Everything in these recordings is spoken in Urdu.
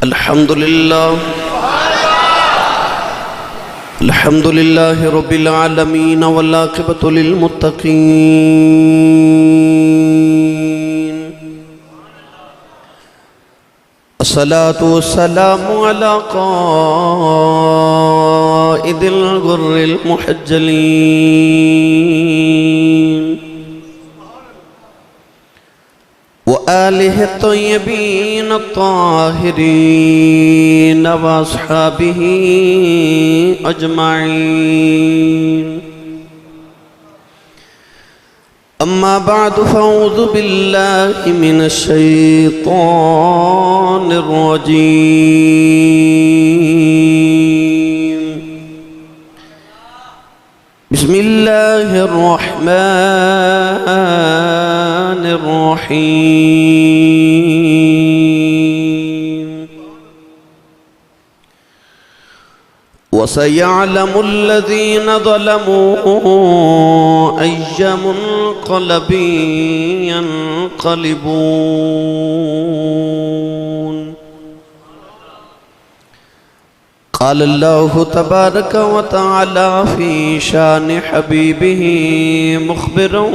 الحمد لله رب العالمين والعاقبة للمتقين. الصلاة والسلام على قائد الغر المحجلين وآله الطيبين الطاهرين وأصحابه أجمعين. أما بعد فأعوذ بالله من الشيطان الرجيم. بسم الله الرحمن الرحيم. وسيعلم الذين ظلموا أي منقلب ينقلبون. قال الله تبارك وتعالى في شان حبيبه مخبرا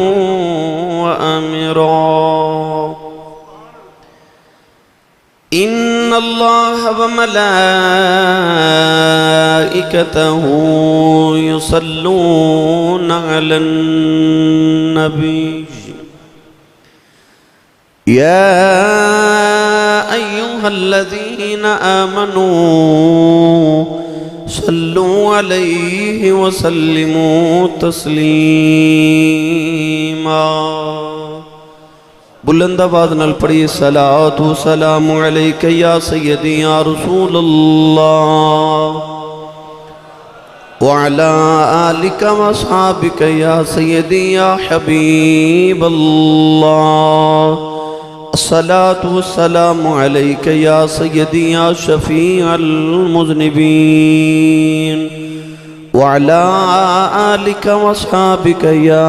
وآمرا: إن الله وملائكته يصلون على النبي يا أيها الذين آمنوا صلوا عليه وسلموا تسلیما. بلند آواز نال پڑھیے: صلاۃ و سلام علیک یا سیدی یا رسول اللہ وعلی آلک و اصحابک یا سیدی یا حبیب اللہ. الصلاة والسلام علیک یا سیدی یا شفیع المذنبین وعلی آلک و اصحابک یا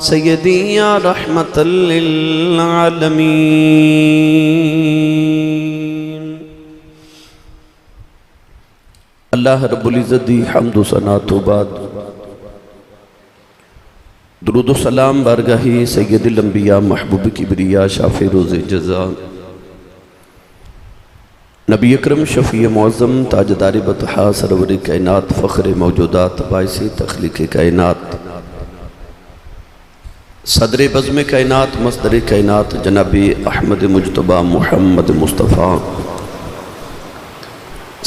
سیدی یا رحمت للعالمین. اللہ رب العزت دی حمد و ثنا تو بعد درود و سلام بارگاہی سید الانبیاء محبوب کبریا شافع روز جزا نبی اکرم شفیع معظم تاجدار بطحا سرور کائنات فخر موجودات باعث تخلیق کائنات صدر بزم کائنات مصدر کائنات جناب احمد مجتبی محمد مصطفیٰ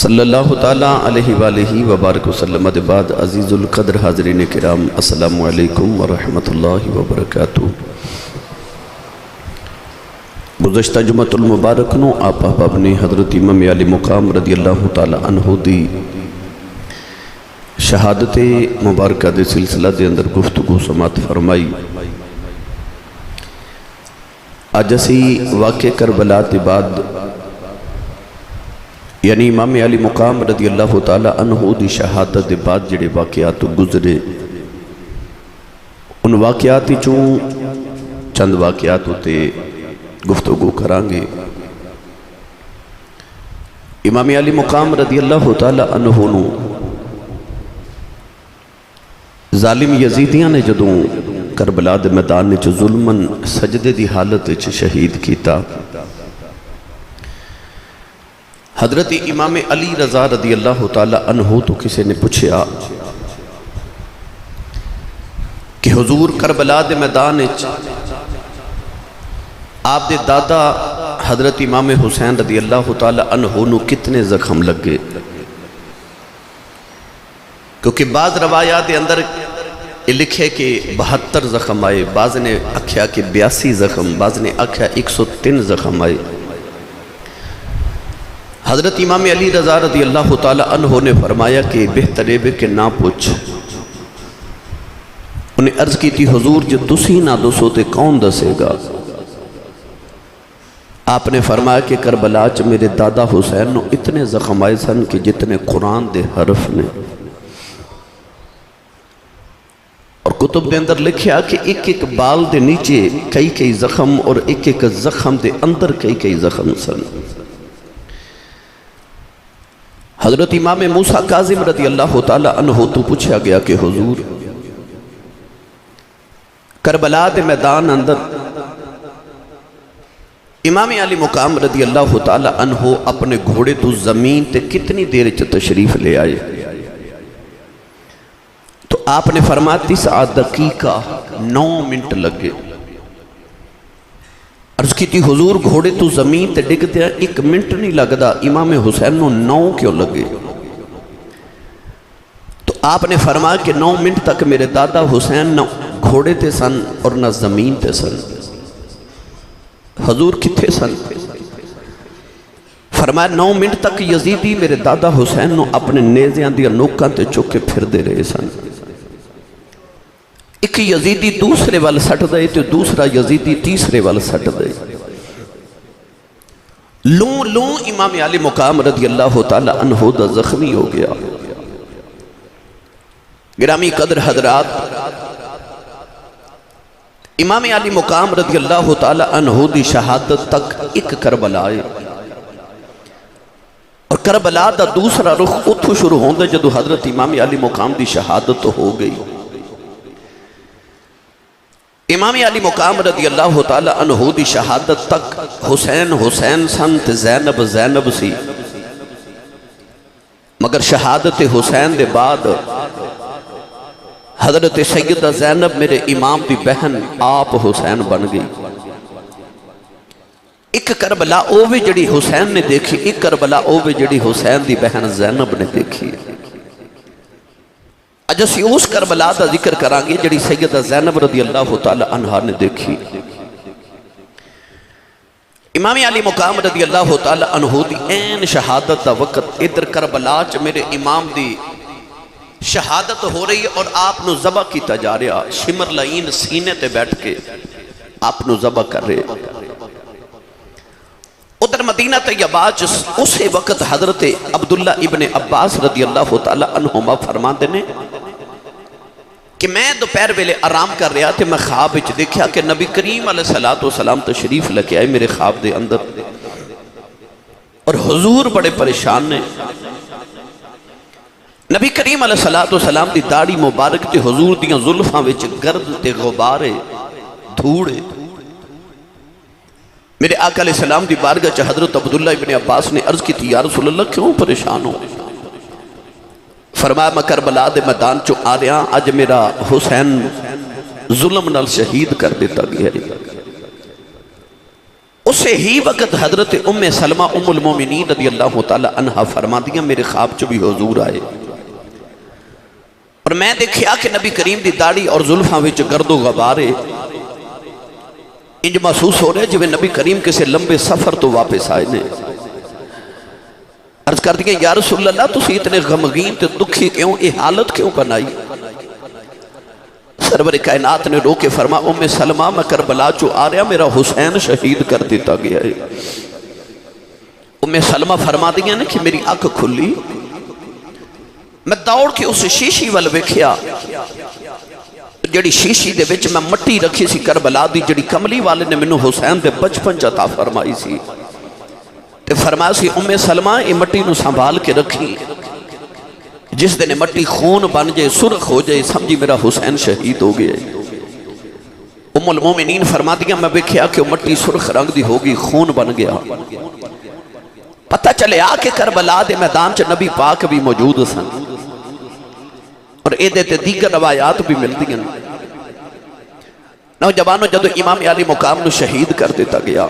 صلی اللہ تعالیٰ علیہ وآلہ وبارک وسلم. بعد عزیز القدر حاضرین کرام، السلام علیکم ورحمۃ اللہ وبرکاتہ. گزشتہ جمعۃ المبارک نو آپ احباب نے حضرت امام علی مقام رضی اللہ تعالیٰ عنہ دی شہادت مبارکہ دے سلسلہ دے اندر گفتگو سماعت فرمائی. آج اسی واقع کربلا تے بعد یعنی امام علی مقام رضی اللہ تعالیٰ عنہ دی شہادت دے بعد جڑے واقعات گزرے ان واقعات چوں چند واقعات ہوتے گفتگو کرانگے. امام علی مقام رضی اللہ تعالیٰ عنہ نو ظالم یزیدیاں نے جدوں کربلا دے میدان نے ظلمن سجدے دی حالت شہید کیتا. حضرت امام علی رضا رضی اللہ تعالیٰ عنہ تو کسی نے پوچھا کہ حضور کربلا دے میدان آپ دے دادا حضرت امام حسین رضی اللہ تعالیٰ عنہ نو کتنے زخم لگے؟ کیونکہ بعض روایات دے اندر لکھے کہ 72 زخم آئے، بعض نے آکھیا کہ 82 زخم، بعض نے آکھیا 103 زخم آئے. حضرت امام علی رضا رضی اللہ تعالیٰ عنہ نے فرمایا کہ بہتر ہے کہ نہ پوچھ. انہیں عرض کی تھی حضور جو تسی نہ دسو تے کون دسے گا؟ آپ نے فرمایا کہ کربلا چ میرے دادا حسین نو اتنے زخم آئے سن کہ جتنے قرآن دے حرف نے. اور کتب دے اندر لکھیا کہ ایک ایک بال دے نیچے کئی کئی زخم اور ایک ایک زخم دے اندر کئی کئی زخم سن. حضرت امام موسیٰ کاظم رضی اللہ تعالی عنہ تو پوچھا گیا کہ حضور کربلا دے میدان اندر امام علی مقام رضی اللہ تعالی عنہ اپنے گھوڑے تو زمین تے کتنی دیر تشریف لے آئے؟ تو آپ نے فرمایا 9 دقیقہ 9 منٹ لگے۔ عرض کی تھی حضور گھوڑے تو زمین تے ڈگ دیا 1 منٹ نہیں لگدا، امام حسین نو 9 کیوں لگے؟ تو آپ نے فرمایا کہ 9 منٹ تک میرے دادا حسین نہ گھوڑے تے سن اور نہ زمین تے سن۔ حضور کتھے سن؟ فرمایا 9 منٹ تک یزیدی میرے دادا حسین نو اپنے نیزیاں دیا نوکاں تے چکے پھر دے رہے سن۔ ایک یزیدی دوسرے وال سٹ دے تو دوسرا یزیدی تیسرے وال سٹ دے۔ لوں امام علی مقام رضی اللہ تعالی عنہ دا زخمی ہو گیا۔ گرامی قدر حضرات، امام علی مقام رضی اللہ تعالی عنہ دی شہادت تک ایک کربلا ہے، اور کربلا دا دوسرا رخ اتھو شروع ہوندے جدو حضرت امام علی مقام دی شہادت ہو گئی۔ امام علی مقام رضی اللہ تعالی عنہ دی شہادت تک حسین سن تے زینب سی، مگر شہادت حسین دے بعد حضرت سیدہ زینب میرے امام دی بہن آپ حسین بن گئی۔ ایک کربلا اووے جڑی حسین نے دیکھی، ایک کربلا اووے جڑی حسین دی بہن زینب نے دیکھی۔ اج اسی اس کربلا دا ذکر کرانگے جڑی سیدہ زینب رضی اللہ تعالی عنہ نے دیکھی۔ امام علی مقام رضی اللہ تعالی عنہ دی این شہادت دا وقت ادھر کربلا چ میرے امام دی شہادت ہو رہی ہے اور آپ نو ذبح کیتا جا رہا، شمر لعین سینے تے بیٹھ کے آپ نو ذبح کر رہے۔ ادھر مدینہ طیبہ اسے وقت حضرت عبداللہ ابن عباس رضی اللہ تعالی عنہما فرما دینے کہ میں دوپہر ویلے آرام کر رہا تھے، میں خواب وچ دیکھا کہ نبی کریم علیہ السلام تشریف لے آئے میرے خواب دے اندر، اور حضور بڑے پریشان نے۔ نبی کریم علیہ السلام دی داڑھی مبارک تے حضور دیاں زلفاں وچ گرد تے غبارے دھوڑے۔ میرے آقا علیہ السلام دی بارگاہ چ حضرت عبداللہ ابن عباس نے عرض کی تھی یا رسول اللہ کیوں پریشان ہو؟ فرمایا میں کربلا دے میدان چو آ رہا، اج میرا حسین ظلم نال شہید کر دیتا گیا ہے۔ اسے ہی وقت حضرت ام سلمہ ام المومنین رضی اللہ تعالی عنہ فرما دیا میرے خواب چو بھی حضور آئے، اور میں دیکھیا کہ نبی کریم دی داڑھی اور زلفاں وچ گرد و غبارے، انج محسوس ہو رہے جویں نبی کریم کسے لمبے سفر تو واپس آئے نے۔ عرض کر دیا یا رسول اللہ تسی اتنے غمگین تے دکھی کیوں، یہ حالت کیوں بنائی؟ سرور کائنات نے رو کے فرما ام سلمہ میں کربلا چو آ رہا میرا حسین شہید کر دیتا گیا ہے۔ ام سلمہ فرما دیا نے کہ میری آنکھ کھلی، میں دوڑ کے اس شیشی وال ویکھیا، جڑی شیشی دے وچ میں مٹی رکھی سی کربلا دی، جڑی کملی والے نے منو حسین دے بچپن عطا فرمائی سی، تے فرمایا سی ام سلمہ یہ مٹی نو سنبھال کے رکھی، جس دن مٹی خون بن جائے سرخ ہو جائے سمجھی میرا حسین شہید ہو گیا۔ ام المومنین فرما دیا میں دیکھا کہ مٹی سرخ رنگ دی ہوگی، خون بن گیا۔ پتہ چلے آ کے کربلا دے میدان چ نبی پاک بھی موجود سن، اور اے دیتے دیگر روایات بھی مل دیا۔ نوجوانوں جدو امام علی مقام نو شہید کر دیتا گیا،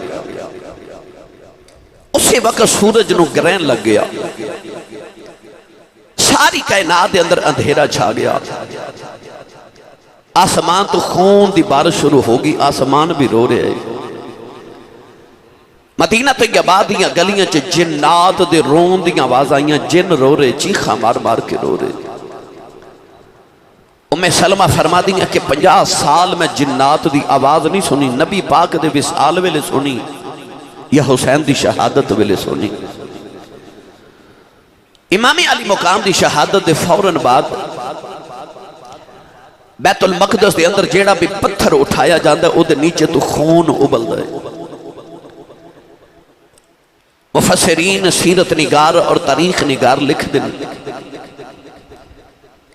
اسی وقت سورج نو گرہن لگ گیا، ساری کائنات دے اندر اندھیرا چھا گیا، آسمان تو خون دی بارش شروع ہوگی، آسمان بھی رو رہے ہیں۔ مدینہ طیبہ دیاں گلیاں چ جنات دے رون دیاں آواز آئیاں، جن رو رہے، چیخا مار مار کے رو رہے۔ ام سلمہ فرما دیا کہ 50 سال میں جنات دی آواز نہیں سنی، نبی پاک دے وصال ویلے سنی یا حسین دی شہادت ویلے سنی۔ امام علی مقام دی شہادت دے فوراً بعد بیت المقدس دے اندر جیڑا بھی پتھر اٹھایا جاندہ او دے نیچے تو خون ابل دے۔ مفسرین سیرت نگار اور تاریخ نگار لکھ دیں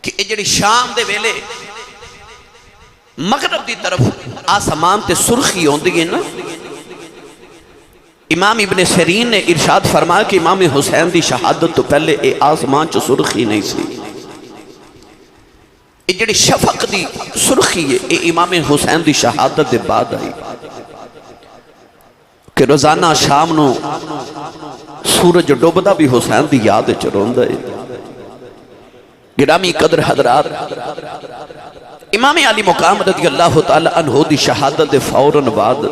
کہ یہ جڑی شام دے ویلے مغرب دی طرف آسمان تے سرخی ہوندی ہے نا، امام ابن سیرین نے ارشاد فرمایا کہ امام حسین دی شہادت تو پہلے اے آسمان چ سرخی نہیں سی، یہ جڑی شفق دی سرخی ہے اے امام حسین دی شہادت دے بعد آئی کہ روزانہ شام نو سورج ڈوبدا بھی حسین دی یاد وچ روندا ہے۔ گرامی قدر حضرات، امام علی مقام رضی اللہ تعالی عنہ دی شہادت دے فوراً بعد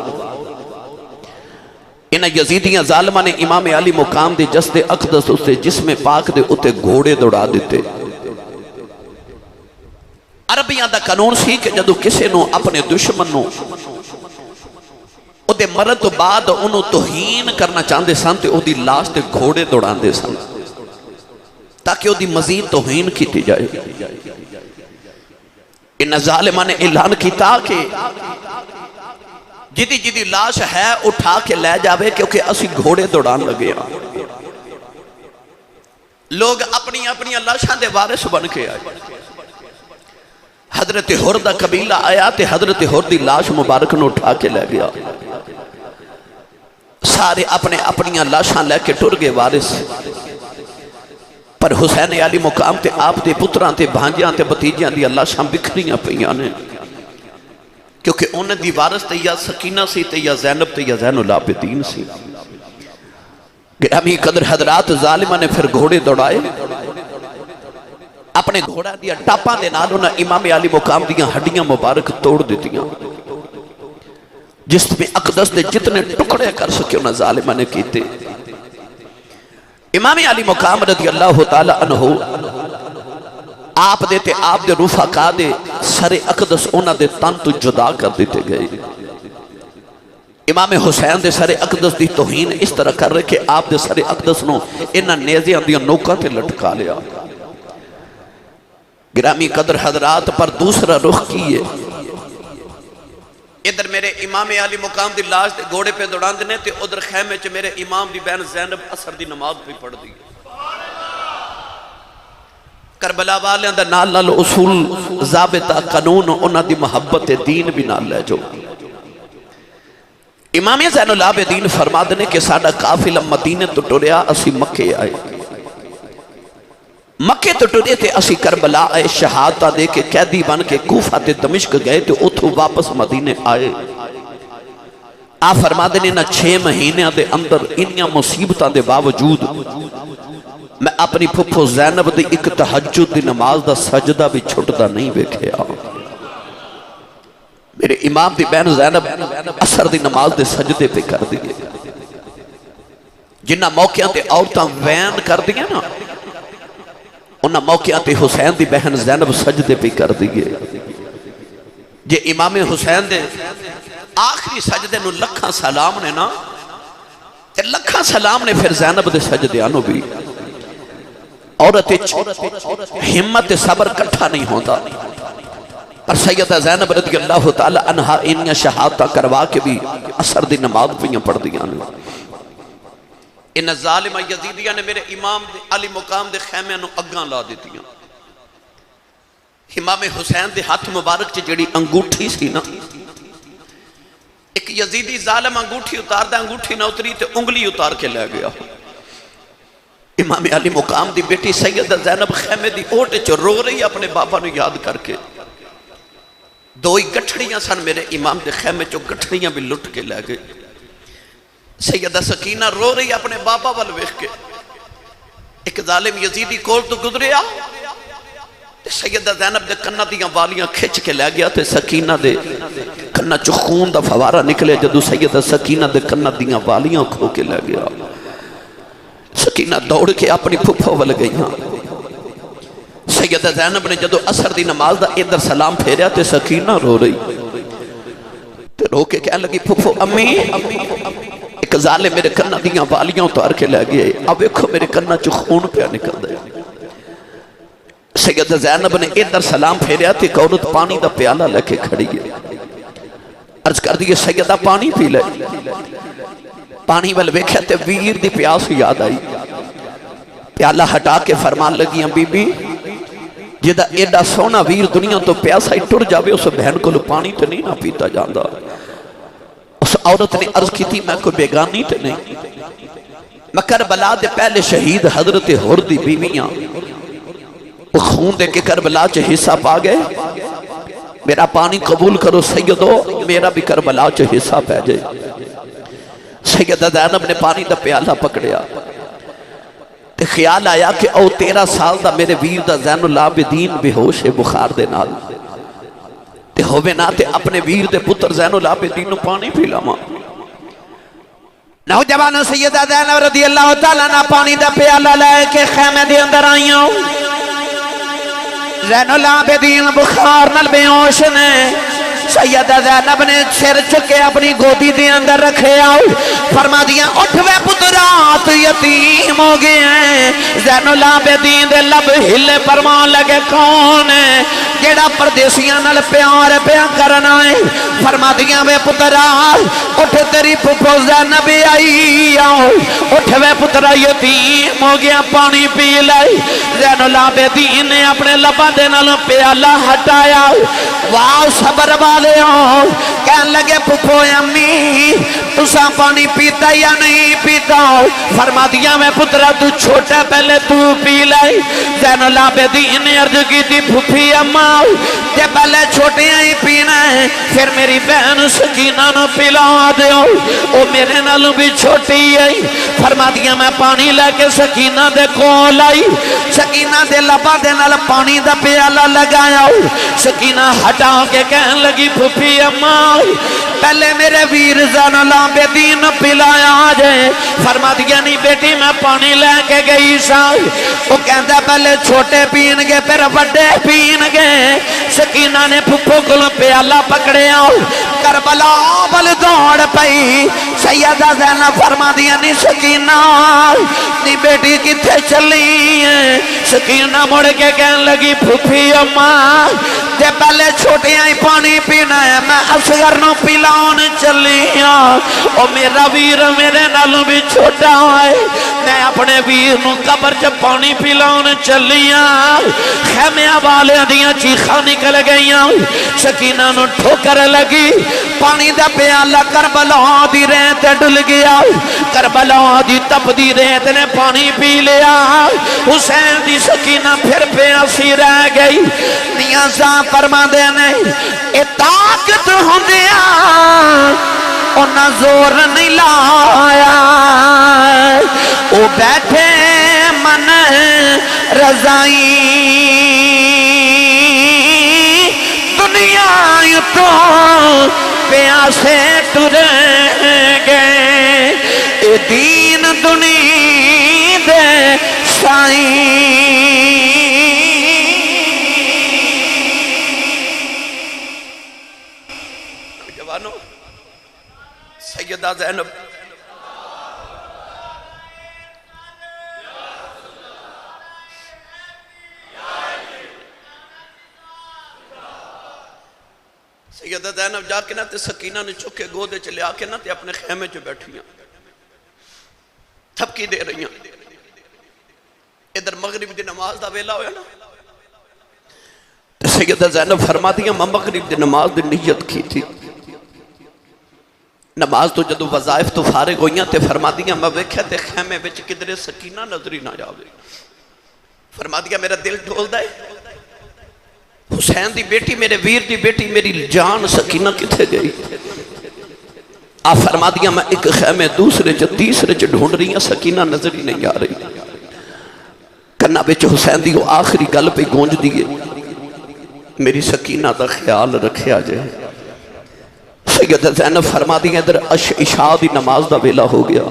انہاں یزیدیاں ظالمہ نے امام علی مقام دے جسد اقدس اسے جسم پاک دے اتے گھوڑے دوڑا دیتے۔ عربیاں دا قانون سی کہ جدو کسے نو اپنے دشمن نو او دے مرد تو بعد انہوں توہین کرنا چاہندے سن تے او دی لاش تے گھوڑے دوڑان دے سن تاکہ او دی مزید توہین کیتی جائے۔ ان ظالمہ نے اعلان کیتا کہ جدی جدی لاش ہے اٹھا کے لے جاوے کیونکہ اسی گھوڑے دوڑان لگے ہیں۔ لوگ اپنی اپنی لاشاں دے وارث بن کے آئے۔ حضرت حر دا قبیلہ آیا تے حضرت حر دی لاش مبارک نو اٹھا کے لے گیا، سارے اپنے اپنی لاشاں لے کے ٹر گئے وارث، پر حسین علی مقام تے آپ دے پتراں تے بھانجیاں تے بتیجیاں دی لاشاں بکھریاں پئیاں نے، کیونکہ انہیں دی وارث تے یا سکینہ سی تے یا زینب تے یا زین العابدین سی۔ گرامی قدر حضرات، ظالمہ نے پھر گھوڑے دوڑائے، اپنے گھوڑا دیا ٹاپاں دے نال انہاں امام علی مقام دیا ہڈیاں مبارک توڑ دیتیاں، جس میں اقدس دے جتنے ٹکڑے کر سکے انہاں ظالمہ نے کیتے۔ امام علی مقام رضی اللہ تعالی عنہ آپ دیتے آپ دے رفقا دے سر اقدس انہاں دے تن تو جدا کر دیتے گئے۔ امام حسین دے سر اقدس دی توہین اس طرح کر رہے کہ آپ دے سر اقدس نو انہاں نیزیاں دیا نوکاں تے لٹکا لیا۔ گرامی قدر حضرات، پر دوسرا رخ کیے، ادھر میرے امام علی مقام دی لاش دے گھوڑے پہ دوڑان دینے تے ادھر خیمے چ میرے امام دی بہن زینب عصر دی نماز پہ پڑھ دی۔ کربلا والیاں دا نال نال اصول ضابطہ قانون انہاں دی محبت دین بھی نال لے جو۔ امام زین العابدین فرما دینے کہ ساڑھا قافلہ مدینہ تو ٹریا اسی مکے آئے، مکے تو ٹرے تھے اسی کربلا آئے، شہادتہ دے کے قیدی بن کے کوفہ تے دمشق گئے تو اتھو واپس مدینے آئے۔ آپ فرما دینے نہ 6 مہینے دے اندر انیاں مصیبتاں دے باوجود میں اپنی پھپھو زینب دی ایک تہجد دی نماز دا سجدہ بھی چھٹدا نہیں بیکھیا۔ میرے امام دی بہن زینب عصر دی نماز دے سجدے پہ کر دیئے، جنہ موقعہ تے عورتاں وین کر دیئے نا، انہاں موقعہ تے حسین دی بہن زینب سجدے پہ کر دیئے۔ جے امام حسین دے آخری سجدے نو لکھاں سلام نے نا، تے لکھاں سلام نے پھر زینب دے سجدے آنو بھی۔ عورت ہمت صبر کٹھا نہیں ہوتا، پر سیدہ زینب رضی اللہ تعالی عنہ انیاں شہادتہ کروا کے بھی عصر دی نماز پہ پڑھ دیا۔ ان ظالمہ یزیدیہ نے میرے امام علی مقام دے خیمے نو اگاں لا دیتیاں۔ امام حسین دے ہاتھ مبارک چی جڑی انگوٹھی سی نا، ایک یزیدی ظالم انگوٹھی اتار دا، انگوٹھی نہ اتری تے انگلی اتار کے لے گیا۔ امام علی مقام دی بیٹی سیدہ زینب خیمے دی اوٹے چو رو رہی اپنے بابا نو یاد کر کے۔ دوئی گٹھڑیاں سن میرے امام دے خیمے چو، گٹھڑیاں بھی لٹ کے لے گئے۔ سیدہ سکینہ رو رہی اپنے بابا وال ویکھ کے، ایک ظالم یزیدی کول تو گزریا، سیدہ زینب دے کنہ دیاں والیاں کھچ کے لے گیا، تے سکینہ دے کنہ چو خون دا فوارہ نکلے، جدو سیدہ سکینہ دے کنہ دیاں والیاں کھو کے لے گیا۔ سکینہ دوڑ کے اپنی پھپھو وال گئیاں۔ سیدہ زینب نے جدو عصر دی نماز دا ادھر سلام پھیریا تے سکینہ رو رہی، تے رو کے کہنے لگی پھپھو امی، ایک ظالم میرے کنہ دیاں والیاں اتار کے لے گئے، اب ایکھو میرے کنہ چو خون پہ نکل دے۔ سیدہ زینب نے ادھر سلام پھیریا تے ایک عورت پانی دا پیالہ لے کے کھڑی ہے، عرض کر دیئے سیدہ پانی پی لے۔ پانی ول ویکھیا تے ویر دی پیاس یاد آئی، پیالہ ہٹا کے فرمان لگیاں بی بی جدہ ایڈا سونا ویر دنیا تو پیاسا ہی ٹر جاوے اس بہن کو پانی تو نہیں نہ پیتا جاندہ۔ اس عورت نے عرض کی تھی میں کوئی بیگانی تو نہیں، میں کربلا دے پہلے شہید حضرت حر دی بیویاں وہ خون دے کے کربلا چے حصہ پا گئے، میرا پانی قبول کرو سیدو، میرا بھی کربلا چے حصہ پہ جائے۔ سیدہ زینب نے پانی دا پیالہ پکڑیا تے خیال آیا کہ او 13 سال دا میرے ویر دا زین العابدین بے ہوش بخار دے نال تے ہووے نا تے اپنے ویر دے پتر زین العابدین نو پانی پی لاواں۔ نوجوانوں سیدہ زینب رضی اللہ تعالیٰ نا پانی دا پیالہ لے کے خیمے دے اندر آئیوں، زین العابدین بخار نال بے ہوش نے سیدہ زینب نے سر چکے اپنی گودی دے اندر رکھے آؤ، فرما دیا اٹھ وے پترات یتیم ہو گئے ہیں۔ زین العابدین دے لب ہلے فرمان لگے کون ہے جیڑا پردیسیاں نال پیار پیا کرنا ہے، فرما دیا وے پترات اٹھ تیری پھپھو زینب آئی آؤ، اٹھ وے پترا یتیم ہو گیا پانی پی لائی۔ زین العابدین نے اپنے لبا دے نال پیالہ ہٹایا، واہ صبر والے ہوں کہن لگے پھپھو امی تسا پانی پیتا یا نہیں پیتا؟ فرما دیا میں پترا تو چھوٹا پہلے تو پی لائی۔ زین العابدین نے عرض کی تھی پھپھی اماں کہ پہلے چھوٹے ہی پینا ہے پھر میری بہن سکینہ نو پلا دیو، او میرے نالوں بھی چھوٹی ہے۔ فرما دیا میں پانی لے کے سکینہ دے کول آئی، سکینہ دے لبا دے نال پانی دا پیالہ لگایا، سکینہ ہٹا کے کہن لگی پھپھی اماں پہلے میرے ویر زین العابدین پلایا جائے۔ فرما دیا نہیں بیٹی میں پانی لے کے گئی سا، وہ کہندہ پہلے چھوٹے پین گے پھر بڑے پین گے۔ سکینہ نے پھپھو کو پیالہ پکڑے آؤ، کربلا بل دوڑ پئی۔ سیدہ زینب فرما دیا نہیں سکینہ نہیں بیٹی کتھے چلی ہیں؟ سکینہ مڑ کے کہن لگی پھپھی اماں جے پہلے چھوٹے ہی پانی پینا ہے میں اصغر نو پلاؤن چلی ہاں، او میرا ویر میرے نالوں بھی چھوٹا ہے، میں اپنے ویر نو قبر چ پانی پلاؤن چلی ہاں۔ خیمے والے دیاں چیخاں نکل گئیاں، سکینہ نو ٹھوکر لگی، پانی دا پیالہ کربلا دی ریت ڈل گیا، کربلا دی تپ دی ریت نے پانی پی لیا۔ حسین دی سکینہ پھر پیاسی رہ گئی، نیازاں فرما دینے اے طاقت ہوندیا انہاں زور نہیں لایا، او بیٹھے من رضائی دنیا تو پیاسے ٹریں گے، اے دین دنیا دے سائیں۔ سیدہ زینب سیدہ زینب جا کے نہ تے سکینہ نے چکے گودے چلے آ کے نہ تے اپنے خیمے جو بیٹھیاں تھپکی دے رہی ہیں۔ ادھر مغرب دی نماز دا ویلا ہویا نا، سیدہ زینب فرما دیا میں مغرب دی نماز دی نیت کی تھی، نماز تو جدو وظائف تو فارغ ہوئیاں تے فرما دیا میں ویکھیا تے خیمے وچ کدھرے سکینہ نظری نہ جاوے۔ فرما دیا میرا دل ڈھول دے، حسین دی بیٹی میرے ویر دی بیٹی میری جان سکینہ کتھے گئی؟ آپ فرما دیا میں ایک خیمے دوسرے چ تیسرے چ ڈھونڈ رہی ہیں، سکینہ نظری نہیں آ رہی۔ کنا بچ حسین دی وہ آخری گل پہ گونج دیئے میری سکینہ دا خیال رکھیا جائے۔ سیدہ زینب فرما دیا ادھر عشاء دی نماز دا ویلا ہو گیا،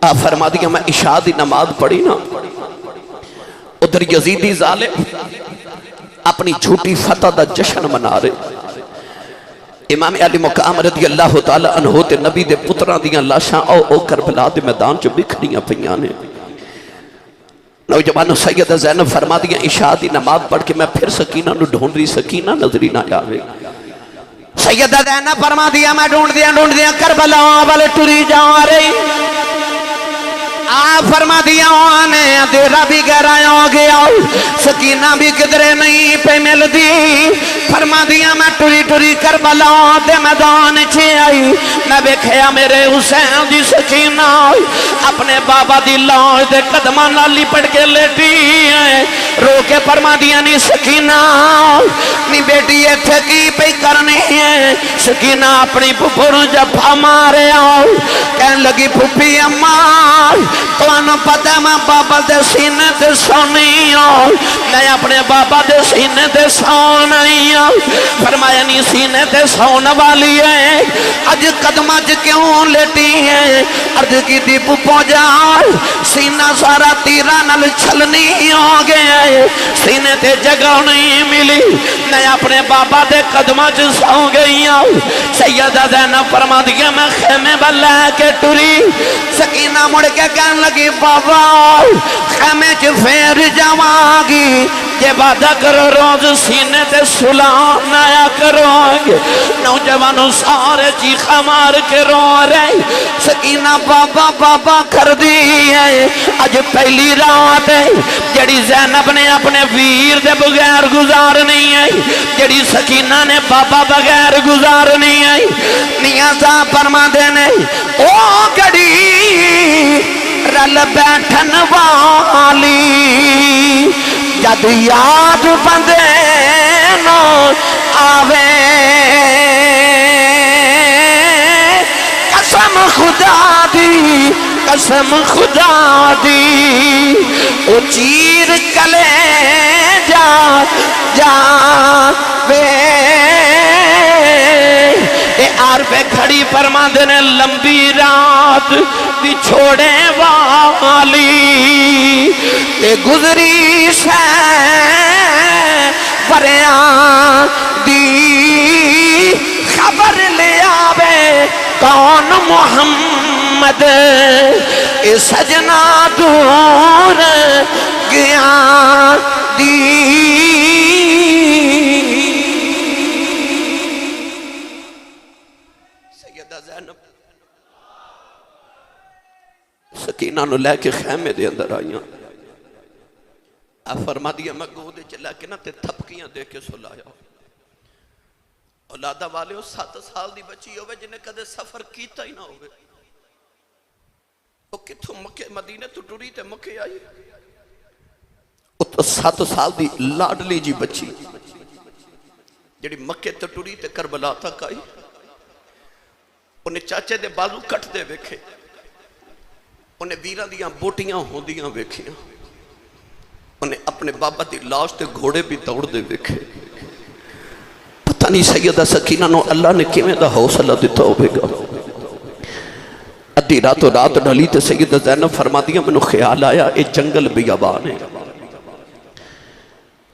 آپ فرما دیا میں عشاء دی نماز پڑھی نا، ادھر یزیدی ظالم اپنی جھوٹی فتح دا جشن منا رہے۔ امام علی مقام رضی اللہ تعالی عنہ تے نبی دے پتران دیاں لاشاں او کربلا دے میدان چ بکھریاں پیاں نے۔ نوجوانوں سیدہ زینب فرما دیا عشاء دی نماز پڑھ کے میں پھر سکینہ نو ڈھونڈ رہی، سکینہ نظری نہ آوے۔ سیدہ زینب فرما دیا میں ڈھونڈ دیا کربلا والے ٹری جا رہی آپ فرما دیا آنے اندھیرا بھی گہرا ہو گیا سکینہ بھی کدرے نہیں پہ مل دی فرما دیا میں ٹری کربلا دے میدان چھے آئی میں بیکھیا میرے حسین دی سکینہ اپنے بابا دی لاش دے قدمہ نالی پڑ کے لیٹی ہے رو کے فرما دیا نہیں سکینہ نہیں بیٹی یہ تھکی پہ کرنی ہے سکینہ اپنی پھپھر جب ہمارے آؤ کہنے لگی پھپھی اماں تو انہوں پتہ میں بابا دے سینے دے سونی ہوں میں اپنے بابا دے سینے دے سونی ہوں فرمایا نہیں سینے دے سون والی ہے اج قدمہ کیوں لیٹی ہے عرض کی دی پپو جاؤ سینہ سارا تیرہ نل چھلنی ہو گیا ہے سینے تے جگہ نہیں ملی میں اپنے بابا دے قدمہ سو گئی ہوں سیدہ زینب فرما دیا میں خیمے بلے کے ٹری سکینہ مڑ کے کہنے لگی بابا خیمے چ پھیر جاواگی یہ وعدہ کرو روز سینے تے سلام نایا کرو گے نوجوانوں سارے چیخا مار کے رو رہے سکینہ بابا بابا کر دی ہے آج پہلی رات ہے جڑی زینب نے اپنے ویر دے بغیر گزار نہیں ہے جڑی سکینہ نے بابا بغیر گزار نہیں ہے نیازہ فرما دینے او گڑی رل بیٹھن والی جد یاد بندے نو آوے قسم خدا دی او چیر کلے جاوے اے آر پہ کھڑی فرما دینے لمبی رات دی چھوڑے والی اے گزری سے پریاں دی خبر لے آوے کون محمد اے سجنا دور گیا دی سکینہ نو لے کے خیمے دے اندر آئیاں آپ فرما دیا میں گودے چلا کے نا تے تھپکیاں دے کے سلایا اولادہ والے ہو 7 سال دی بچی ہوئے جنہیں کدے سفر کیتا ہی نہ ہوئے وہ کتھو مکہ مدینے تو ٹوری تے مکہ آئی وہ تو 7 سال دی لاڈلی جی بچی جڑی مکہ تو ٹوری تے کربلا تک آئی انہیں چاچے دے بازو کٹ دے ویکھے انہیں ویرہ دیاں بوٹیاں ہوں دیاں ویکھیاں انہیں اپنے بابا دی لاش تے گھوڑے بھی دوڑ دے ویکھے پتہ نہیں سیدہ سکینہ نو اللہ نے کیویں دا حوصلہ دیتا ہوئے گا ادھی رات و رات ڈھلی تے سیدہ زینب فرما دیا منو خیال آیا اے جنگل بیابان ہے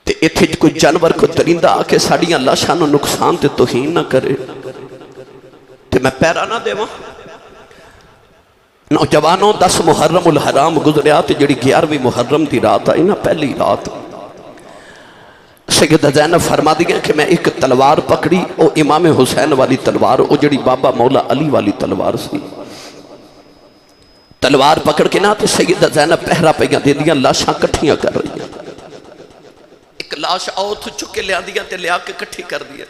تے ایتھے کوئی جانور کو درندہ آکے ساڑیاں لاشاں نو نقصان تے توہین نہ کرے تے میں پیرا نہ دے وہاں نوجوانوں 10 محرم الحرام گزریا تے جڑی 11ویں محرم دی رات آئی نا پہلی رات سیدہ زینب فرما دیا کہ میں ایک تلوار پکڑی او امام حسین والی تلوار او جڑی بابا مولا علی والی تلوار سی تلوار پکڑ کے نا تے سیدہ زینب پہرا پہیاں دے دیا لاشاں کٹھیاں کر رہی ہیں ایک لاش آؤتھ چکے لیا دیا تے لیا کے کٹھی کر دیا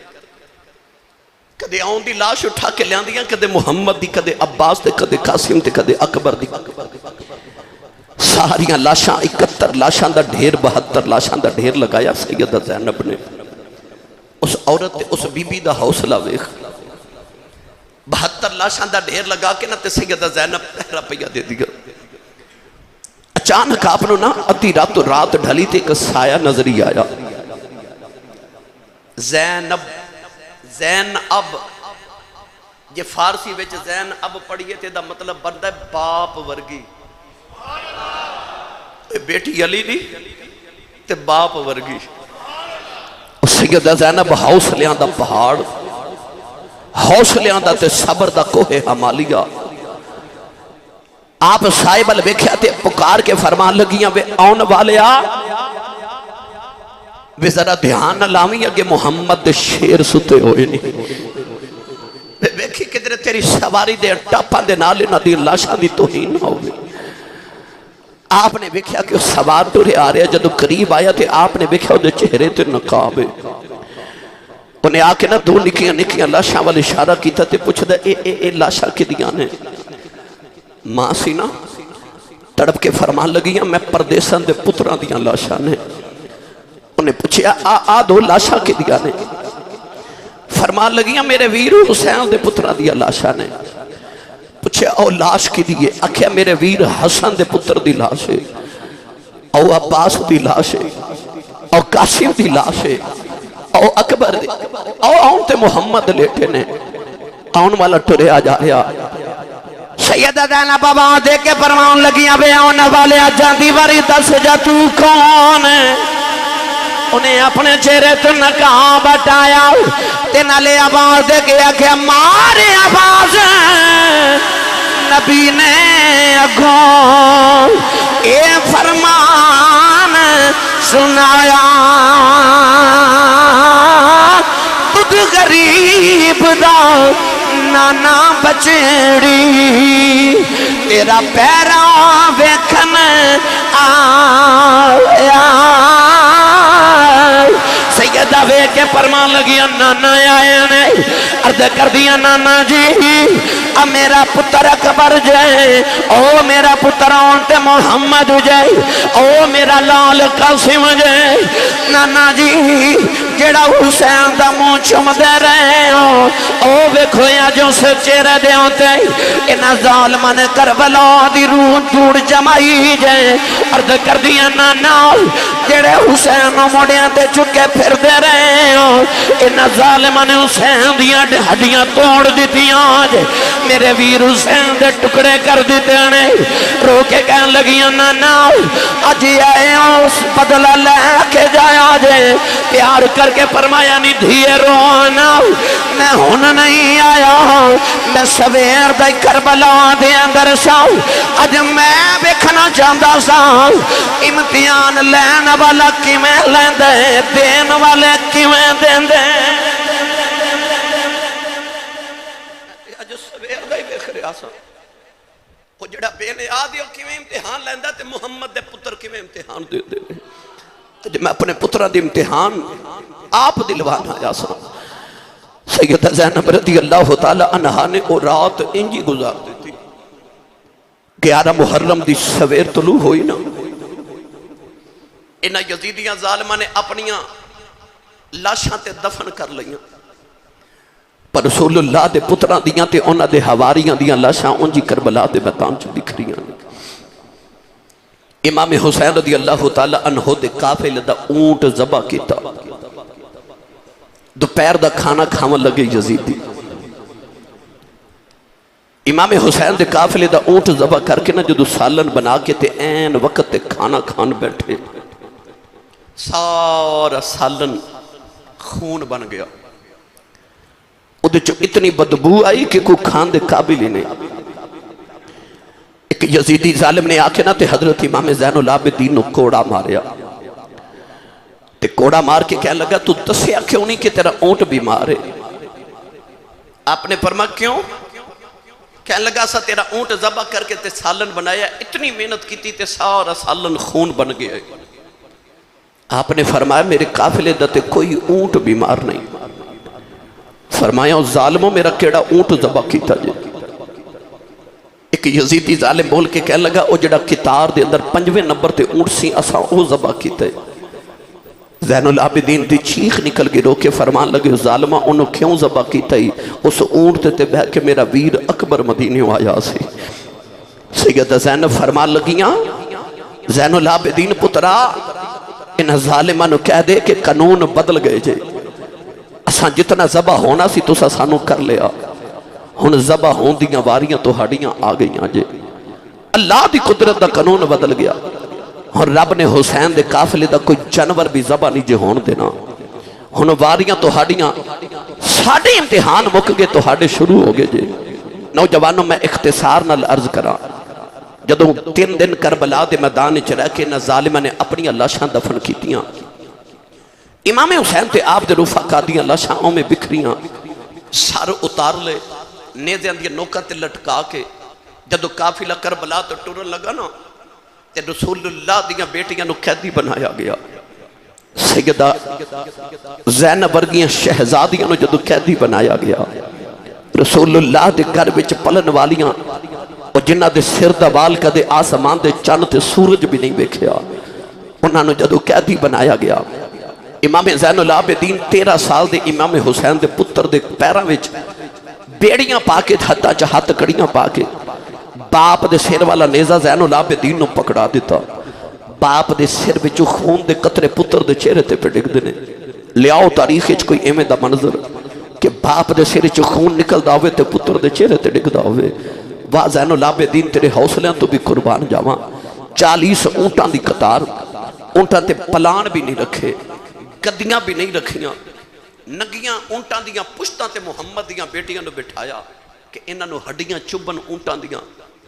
کدے آؤں دی لاش اٹھا کے لیا دیا کدے محمد دی کدے عباس دی کدے قاسم دی کدے اکبر دی ساریاں لاشاں 71 لاشاں دا ڈھیر 72 لاشاں دا ڈھیر لگایا سیدہ زینب نے اس عورت اس بی بی دا حوصلہ ویخ 72 لاشاں دا ڈھیر لگا کے نا تے سیدہ زینب پہرا پہیا دے دیا اچانک آپ نے نا ادھی رات و رات ڈھلی تے ایک سایہ نظری آیا زینب زین اب یہ فارسی ویچ زین اب پڑھئے تے دا مطلب بندہ ہے باپ ورگی بیٹی علی دی تے باپ ورگی سیدہ زینب حوصلیاں دا پہاڑ حوصلیاں دا تے صبر دا کوہ حمالیہ آپ صاحب الویکھیا تے پکار کے فرمان لگیاں وے آن والے آ وے ذرا دھیان نہ لاویں اگے محمد شیر ستے ہوئے نہیں ویکھی کدھر تیری سواری دے ٹاپاں دے نال انہاں دی لاشاں دی توہین نہ ہوگی۔ آپ نے ویکھیا کہ سوار ٹرے آ رہا، جدو قریب آیا تے آپ نے ویکھیا دے چہرے تے نقاب ہے۔ انہیں آ کے نا دو نکیاں نکیاں لاشاں والے اشارہ کیتا تے پوچھ دے اے لاشاں کی دیاں نے؟ ماں سی نا تڑپ کے فرمان لگیاں میں پردیسان دے پتران دیاں لاشاں نے۔ انہیں پوچھیا آ دو لاشاں کی دیاں نے؟ فرمان لگیاں میرے ویر حسین دے پتران دیاں لاشاں نے۔ پوچھے او لاش کی دیئے؟ اکھیا میرے ویر حسن دے پتر دی لاش ہے، او عباس دی لاش ہے، او قاسم دی لاش ہے، او اکبر دی، او آن تے محمد لیٹے نے۔ آن والا ٹرے آ جا رہا، سیدہ زینب بابا دے کے فرمان لگیاں بے آن والے آجاں دیواری دس جا تو کون ہے؟ انہیں اپنے چہرے تو نقاب ہٹایا تے نالے آواز دے گیا کہ ہمارے آواز نبی نے اگوں اے فرمان سنایا، خود غریب دا نانا بچڑی تیرا پیرا ویکھن آیا۔ سیدہ وے کے فرمان لگیا نانا آئے نے، عرض کر دیا نانا جی اب میرا پتر اکبر جائے، او میرا پتر آنٹ محمد جائے، او میرا لال قاسم جائے۔ نانا جی جڑا حسین دا منہ چم دے رہے ہو، او ویکھویا جو سے چہرے دے ہوتے انہا ظالمان کربلا دی روح جوڑ جمائی جائے۔ عرض کر دیا نانا جڑے حسین موڑیاں تے چکے پھر دے رہے ہو، انہا ظالمان حسین دیا ہڈیاں توڑ دیتی آج، میرے ویر حسین دے ٹکڑے کر دیتے ہیں۔ رو کے کہنے لگیاں نانا آج آئے اس بدلہ لے کے جایا جائے، پیار کر کے فرمایا نہیں دھیے رونا، میں ہون نہیں آیا، میں سویر دائی کربلا دے اندر ساؤ، آج میں بکھنا چاہتا سا امتحان لین والا کی میں لین دے، دین والے کی میں دین دے۔ آج سویر دائی بکھ رہا سا، وہ جڑا بے نے آدھیوں کی میں امتحان لین دا تے محمد دے پتر کی میں امتحان دے دے۔ جب میں اپنے پترہ دی امتحان آپ دلوانا آیا سا، سیدہ زینب رضی اللہ تعالی عنہ نے وہ رات انجی گزار دیتی۔ 11 محرم دی سویر طلوع ہوئی نا، انہا یزیدیاں ظالمہ نے اپنیاں لاشاں تے دفن کر لئیاں، پر رسول اللہ دے پترہ دیاں تے انہا دے حواریاں دیاں لاشاں انجی کربلا دے میدان چ بکھریاں۔ امام حسین رضی اللہ تعالی عنہ دے قافلے دا اونٹ ذبح کیتا، دوپہر دا کھانا کھاون لگے یزیدی۔ امام حسین دے قافلے دا اونٹ ذبح کر کے نا جدو سالن بنا کے تے این وقت تے کھانا کھان بیٹھے، سارا سالن خون بن گیا، ادھے چو اتنی بدبو آئی کہ کوئی کھان دے قابل ہی نہیں۔ ایک یزیدی ظالم نے آکے نا تے حضرت امام زین العابدین نو کوڑا ماریا، تے کوڑا مار کے کہنے لگا تو دسیا کیوں نہیں کہ تیرا اونٹ بیمار ہے؟ آپ نے فرما کیوں؟ کہنے لگا سا تیرا اونٹ ذبح کر کے تے سالن بنایا، اتنی محنت کی تے سارا سالن خون بن گیا۔ آپ نے فرمایا میرے قافلے دا تے کوئی اونٹ بیمار نہیں۔ فرمایا ظالموں میرا کیڑا اونٹ ذبح کیتا جائے۔ ایک یزیدی ظالم بول کے کہنے لگا او جڑا کتار دے اندر 5ویں نمبر تے اونٹ سی اساں او ذبح کیتا ہے۔ زین العابدین دی چیخ نکل گئی، رو کے فرمان لگے ظالمہ انہوں کیوں ذبح کیتا ہی؟ اس اونٹ تے بہ کے میرا ویر اکبر مدینہ آیا سی۔ سیدہ زینب فرمان لگیاں زین العابدین پترا انہاں ظالمہ نو کہہ دے کہ قانون بدل گئے جے، اساں جتنا ذبح ہونا سی تو سانو کر لیا، ہن ذبح ہون دیاں واریاں تو ہڈیاں آ گئیاں جے۔ اللہ دی قدرت دا قانون بدل گیا، اور رب نے حسین دے قافلے دا کوئی جانور بھی ذبح نہیں جے ہون دینا، ہن واریاں تو ہڈیاں ساڑھے امتحان مک گئے تو ہڈے شروع ہو گئے جے۔ نوجوانوں میں اختصار نال عرض کرا، جدوں 3 دن کربلا دے میدان وچ رہ کے نہ ظالمہ نے اپنی لاشاں دفن کیتیاں، امام حسین تے آپ دے رفقا دیاں لاشاں میں بکھریاں، سر اتار لے، نیزیاں دی نوکاں تے لٹکا کے جدو قافلہ کربلا تو ٹرن لگا نا تے رسول اللہ دیاں بیٹیاں نو قیدی بنایا گیا. سیدہ زینب ورگیاں شہزادیاں نو جدو قیدی بنایا گیا. رسول اللہ دے گھر وچ پلن والیاں اور جنہ دے سر دا وال کدے آسمان دے چند تے سورج بھی نہیں ویکھیا انہاں نو جدو قیدی بنایا گیا. امام زین العابدین 13 سال دے امام حسین دے پتر دے پیراں وچ بیڑیاں پا کے ہتھاں چ ہتھ کڑیاں پا کے باپ دے سر والا نیزہ زین العابدین نو پکڑا دیتا. باپ دے سر وچوں خون دے قطرے پتر دے چہرے تے پہ ڈگدے نے. لیاؤ تاریخ وچ کوئی ایویں دا منظر کہ باپ دے سر وچوں خون نکلدا ہوئے تے پتر دے چہرے تے ڈگدا ہوئے. واہ زین العابدین تیرے حوصلیاں تو بھی قربان جاواں. 40 اونٹاں دی قطار، اونٹاں تے پلان بھی نہیں رکھے، گدیاں بھی نہیں رکھیاں، نگیاں اونٹاں دیاں پشتاں تے محمد دیاں بیٹیاں نو بٹھایا کہ انہاں نو ہڈیاں چبن اونٹاں دیاں،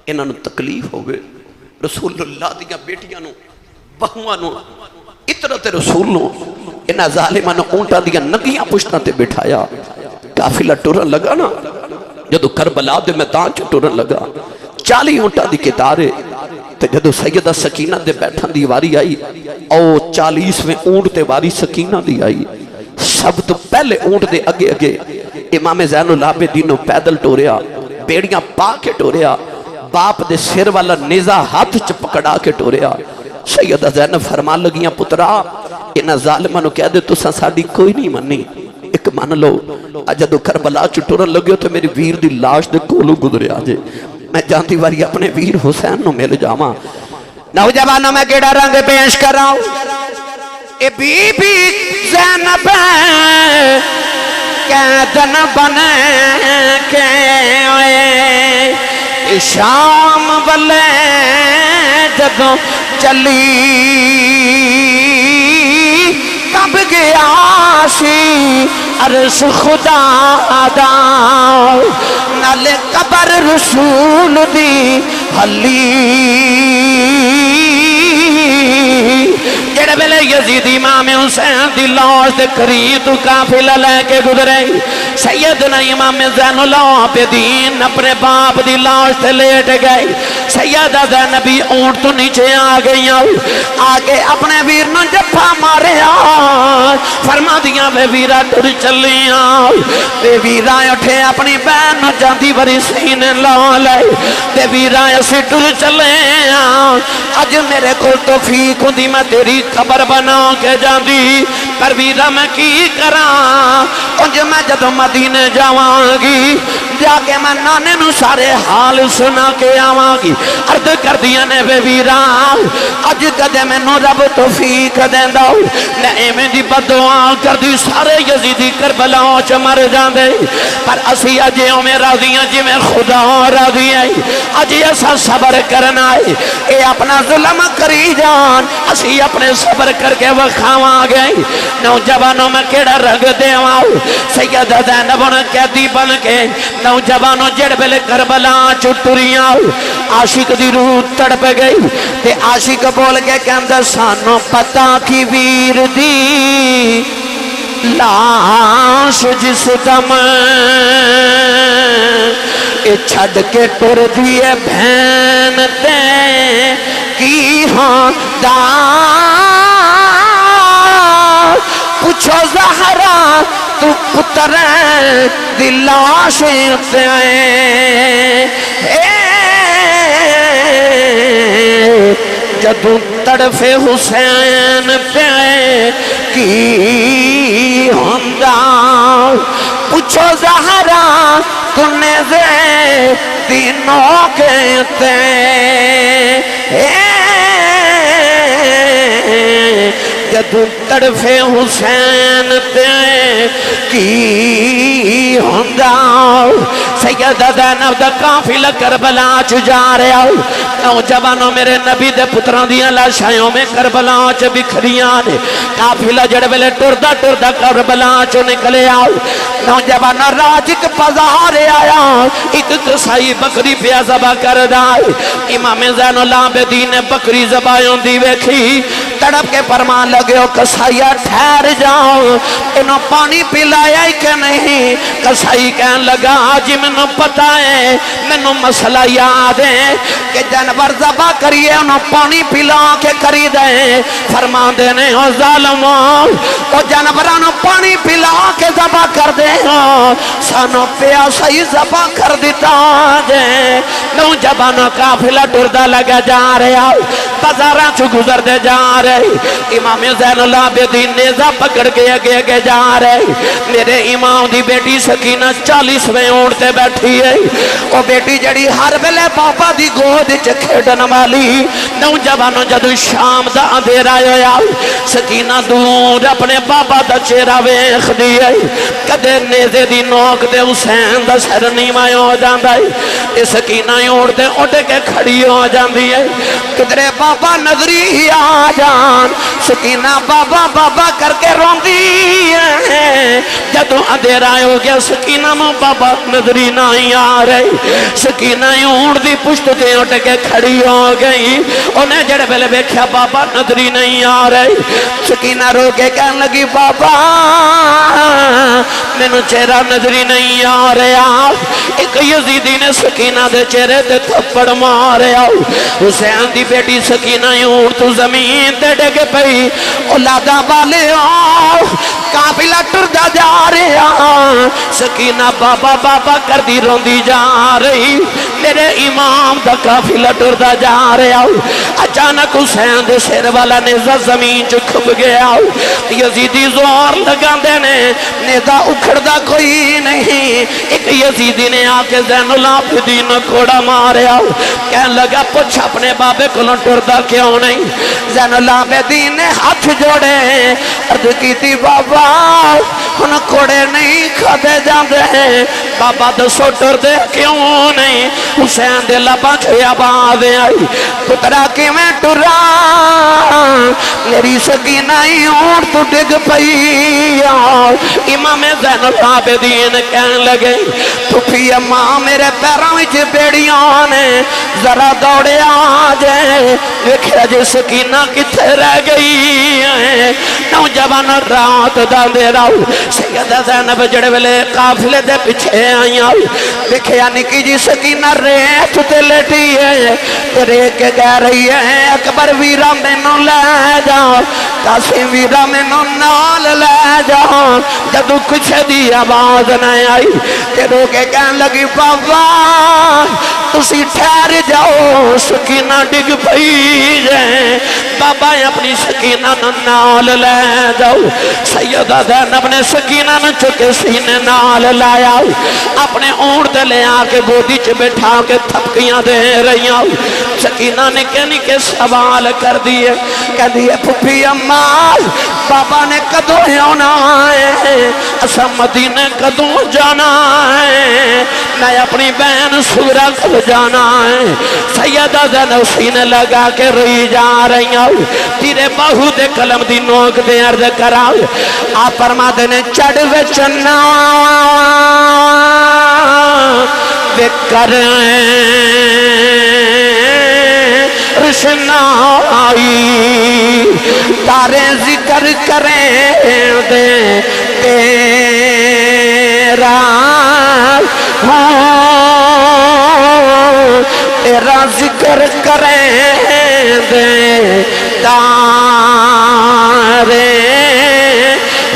انہاں نو تکلیف ہوئے. رسول اللہ دیاں بیٹیاں نو بہواں نو اطرت رسول نو انہاں ظالماں نو اونٹاں دیاں نگیاں پشتاں تے بٹھایا. قافلہ ٹرن لگا نا جدو کربلا دے میدان چ ٹرن لگا 40 اونٹاں دی قطارے تے جدو سیدہ سکینہ دے بیٹھن دی واری آئی او 40ویں اونٹ تے واری سکینہ دی آئی. سب تو پہلے اونٹ دے اگے اگے امام زین العابدین نو پیدل ٹوریا، بیڑیاں پا کے ٹوریا، باپ دے سر والا نیزہ ہاتھ چ پکڑا کے ٹوریا. سیدہ زینب فرمان لگیاں پترا انہاں ظالماں نو کہہ دے تساں ساڈی کوئی نہیں مننی، ایک من لو. جدو کربلا چ ٹرن لگے تو میری ویر دی لاش دے کولوں گزریا جے میں جانتی واری اپنے ویر حسین نو مل جاواں. نوجوانوں میں کیڑا رنگ پیش کراں اے بی بی زینب قیدن بنے کے آئے شام والے جدوں چلی کب گیا سی عرش خدا دا نالے قبر رسول دی حلی جڑے ویلے یزید امام حسین دی لاش دے قریب تو قافلہ لے کے گزرے سیدنا امام زین العابدین اپنے باپ دی لاش تے لیٹ گئے. سیدہ زینبی اونٹ تو نیچے آ گئی آگے اپنے ویر نو جفا ماریا فرما دیا بے ویرہ ٹر چلیاں بے ویرہ اٹھے اپنی بہن نو جاندی بری سینے لا لے بے ویرہ اسی ٹر چلیاں اج میرے کو توفیق ہوں دی میں تیری قبر بنا کے جاندی پر ویرہ میں کی کراں انج میں جدو مدینے جاواں گی جا کے میں نانے نو سارے حال سنا کے آواں گی. عرض کر دیا نے بے ویرہ اج کدے میں نو رب توفیق دین دو نئے میں دی بدعا کر دی سارے یزیدی کربلا چ مر جاندے پر اسی اجیوں میں راضیاں جی میں خدا راضی ہے اجی ایسا صبر کرنا ہے اے اپنا ظلم کری جان اسی اپنے صبر کر کے وکھاواں گئے. نوجوانوں میں کیڑا رنگ دیواں سیدہ زینب نے قیدی بن کے نوجوانوں جڑ بلے کربلا چ ٹریاں عاشق دی روح تڑپ گئی تے عاشق بول کے کہندا سانو پتہ کی ویر دی لاش جس دم اے چھڑ کے ٹر دیے بہن تے کی ہاں دا پوچھو زہرا تو پتر دی لاش تے جدوں تڑفے حسین پہ کی ہوندا پوچھو زہرا تُنے دے دینوں کہتے جدوں تڑفے حسین پہ کی ہوندا سیدہ زینب دا قافلہ کربلا چ جا رہا نوجوانوں میرے نبی دے پتراں دیاں لاشاں میں کربلا چ بکھریاں نے قافلہ جڑ ویلے ٹردا ٹردا کربلا چ نکلے نوجوانوں راج ایک بازار آیا ایک کسائی بکری پیا ذبح کردا امام زین العابدین نے بکری ذبح ہوندی ویکھی تڑپ کے فرمان لگے ہو کسائیا ٹھہر جاؤ انہوں پانی پلایا ہی کہ نہیں کسائی کہن لگا جی منوں پتا ہے منوں مسئلہ یاد ہے کہ جانور ذبح کریے انہوں پانی پلا کے کری دیں فرما دینے ہو ظالموں او جانورانوں پانی پلا کے ذبح کر دے ہو سانو پیاسا ہی ذبح کر دیتا جے نوجوانوں قافلہ ٹردہ لگا جا رہے آؤ بازاراں چو گزر دے جا رہے امام زین العابدین نیزہ پکڑ کے اگے جا رہے میرے امام دی بیٹی سکینہ 40ویں اونٹے بیٹھی ہے وہ بیٹی جڑی ہر ویلے بابا دی گود چ کھیڈن والی نوجوانوں جدو شام دا اندھیرا ہویا سکینہ دور اپنے بابا دا چہرہ ویکھ دی ہے کدے نیزے دی نوک دے حسین دا سر نیواں ہو جاندا ہے اے سکینہ اونٹے اٹھ کے کھڑی ہو جاندی ہے کدرے بابا نظری ہی آ جان سکینہ بابا بابا کر کے روندی ہے جدو اندھیرا ہو گیا سکینہ مو بابا نظری نہ آ رہی سکینہ اونٹ دی پشت تے اٹھ کے کھڑی ہو گئی انہیں جڑے پہلے بیکھیا بابا نظری نہیں آ رہی سکینہ رو کے کہنے لگی بابا مینوں چہرہ نظری نہیں آ رہا ایک یزیدی نے سکینہ دے چہرے تے تھپڑ ماریا حسین دی بیٹی سکینہ اونٹ تو زمین تے ڈگ پئی اولاداں والے قافلہ ٹردا جا رہا سکینہ بابا بابا کر دی روندی جا رہی میرے امام دا قافلہ ٹردا جا رہا اچانک حسین دے سر والا نیزہ زمین چ کھپ گیا یزیدی زور لگا دینے نیزہ اکھڑدا کوئی نہیں ایک یزیدی نے آ کے زین العابدین کوڑا ماریا کہنے لگا پوچھ اپنے بابے کو ٹردا کیوں نہیں زین العابدین نے ہاتھ جوڑے عرض کی تھی بابا ان کوڑے نہیں کھدے جاندے ہیں بابا دسو ٹردے کیوں نہیں حسین دے لباں چھے آباد آئی پترا کی میں ٹرا میری سکینہ اونٹ تو ڈگ پئی امام زین العابدین کہنے لگے پھپھی اماں میرے پیراں وچ بیڑیاں نے ذرا دوڑے آ جائے ویکھیا جے سکینہ کتھے رہ گئی ہے نوجوان رات دا اندھیرا سیدہ زینب جڑے ویلے قافلے دے پیچھے آئیاں ویکھیا نکی جی سکینہ ریت تے لیٹی ہے تیرے کے کہہ رہی ہے اکبر ویرا مینوں لے جاؤ قاسم ویرا مینوں نال لے جاؤ جدو کچھ دی آواز نہ آئی تیرے کے کہنے لگی بابا تسی ٹھہر جاؤ سکینہ ڈگ پئی جائے بابا اپنی سکینہ نال لے جاؤ سیدہ زینب نے سکینہ نے چکے سینے نال لایا اپنے اونٹ لے آ کے گودی چ بٹھا کے تھپکیاں دے رہی سکینہ نے کہنی کے سوال کر دیے کہہ دیے پھپھی اماں بابا نے کدوں ہونا ہے اسا مدینے کدوں جانا ہے میں اپنی بہن سورہ کو جانا ہے سیدہ زینب سینے لگا کے روئی جا رہی ہوں تیرے بہو دے قلم دی نوک دے عرض کرا آپ فرما دینے چڑھ وچنا رشنائی تارے ذکر کریں دے تیرا تیرا ذکر کریں دے تارے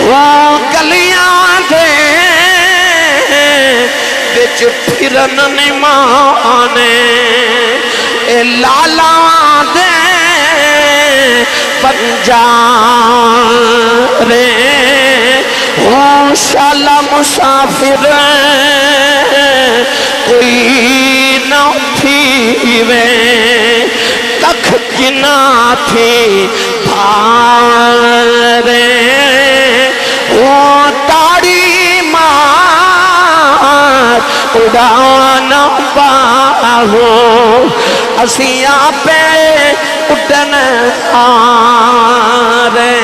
وہ گلیاں دے بچ پھرن نمانے اے لالا دے پنجارے وہ شالا مسافر کوئی نہ تھی وے ککھ کنا تھی بھارے وہ تاڑی مار اڑانا باہو اسیاں پہ اٹھن آرے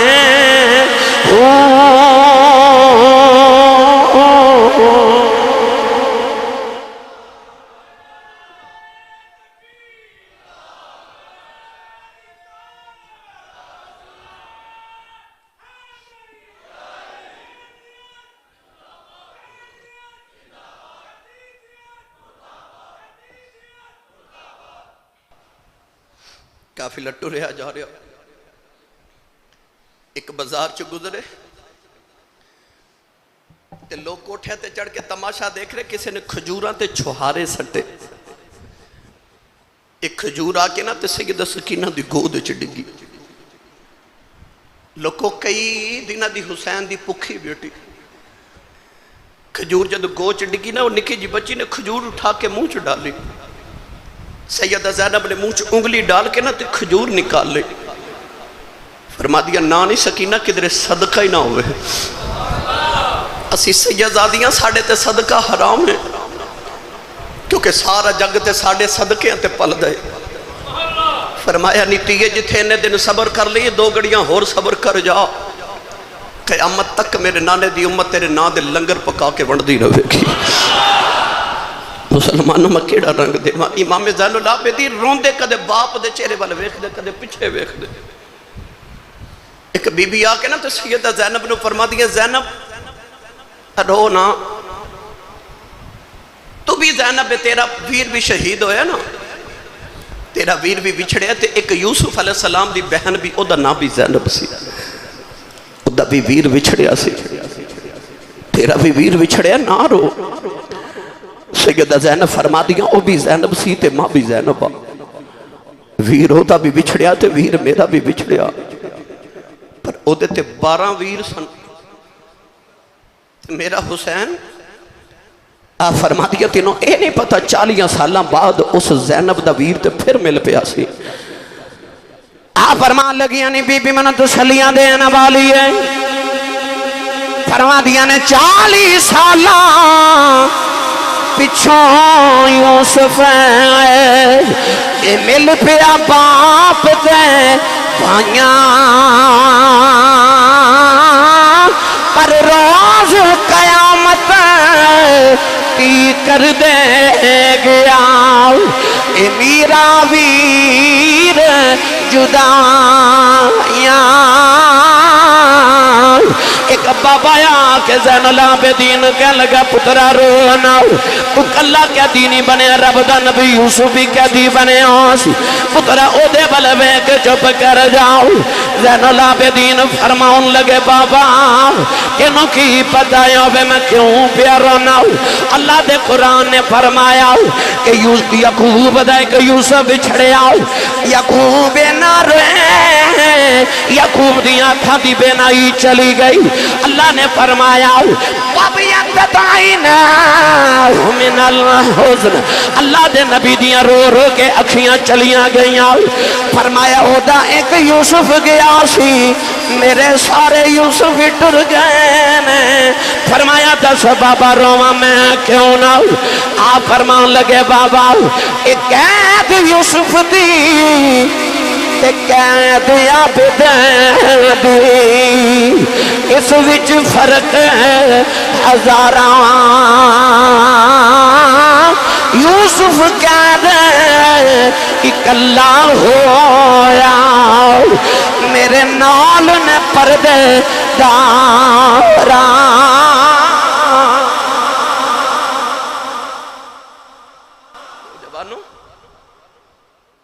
قافلہ ٹریا جا رہا، ایک بازار چ گزرے تے لوگ کوٹھے تے چڑھ کے تماشا دیکھ رہے، کسی نے کھجوراں تے چھہارے سٹے، ایک کھجور آ کے نا تے سیدہ سکینہ دی گود چ ڈگی، لوگوں کئی دنہ دی حسین دی پکھی بیٹی، کھجور جب گود چ ڈگی نا، وہ نکی جی بچی نے کھجور اٹھا کے منہ چ ڈالی، سیدہ زینب نے منہ چ انگلی ڈال کے نا تے کھجور نکال لے، فرما دیا نا نہیں سکینہ کدھر صدقہ ہی نہ ہوئے، اسی سیدادیاں ساڑھے تے صدقہ حرام ہے، کیونکہ سارا جگ تے ساڑھے صدقے تے پل دے، فرمایا نیتی ہے جتھے انہیں دن صبر کر لیے 2 گھڑیاں ہور صبر کر جا، قیامت تک میرے نانے دی امت تیرے نا دے لنگر پکا کے وڑ دی رہے گی۔ مسلمانوں میں کیڑا رنگ دے، امام زین العابدین روندے کدے باپ دے چہرے والے ویکھ دے کدے پیچھے ویکھ دے، ایک بی بی آ کے نا تو سیدہ زینب نے فرما دیا زینب رو نا، تو بھی زینب تیرا ویر بھی شہید ہویا نا، تیرا ویر بھی بچھڑیا، تے ایک یوسف علیہ السلام دی بہن بھی او دا نا بھی زینب سی، او دا بھی ویر بچھڑیا سی، تیرا بھی ویر بچھڑیا نہ رو، سیدہ زینب فرما دیا او بھی زینب سی تے ماں بھی زینب، ویر او دا بھی بچھڑیا تے ویر میرا بھی بچھڑیا، پر او دے تے 12 ویر سن، میرا حسین آپ فرما دیا تینوں اے نہیں پتا 40 سالہ بعد اس زینب دا ویر تے پھر مل پیا سی، آپ فرما لگیا نہیں بی بی منہ تو سلیاں دینا والی ہے، فرما دیا نے 40 سالہ پچھوں یوسف ہے، اے مل پیا باپ دے بھائیاں، پر روز قیامت کی کر دے گیا، اے میرا ویر جدائیاں، ایک بابا یا کہ زین العابدین کہہ لگا پترا رونا، تو کلہ کیا دینی بنے رب دا نبی یوسف بھی کیا دی بنے آسی، پترا او دے بلوے کے چپ کر جاؤ، زین العابدین فرماؤن لگے بابا کنوں کی پتایا بے میں کیوں پیا رونا، اللہ دے قرآن نے فرمایا کہ یعقوب دے کہ یوسف بچھڑے آؤ، یعقوب نہ روئے، یعقوب دی آنکھاں دی بینائی چلی گئی، اللہ نے فرمایا من الحزن، اللہ دے نبی دیاں رو رو کے اکھیاں چلیاں گئیاں، فرمایا ہودا ایک یوسف گیا سی، میرے سارے یوسف ٹر گئے نے، فرمایا دس بابا رواں میں کیوں نہ، آپ فرمان لگے بابا ایک قید یوسف دی قید عبد دی، اس وچ فرق ہزاراں، یوسف قید اکلا ہویا، میرے نال نے پردے داراں،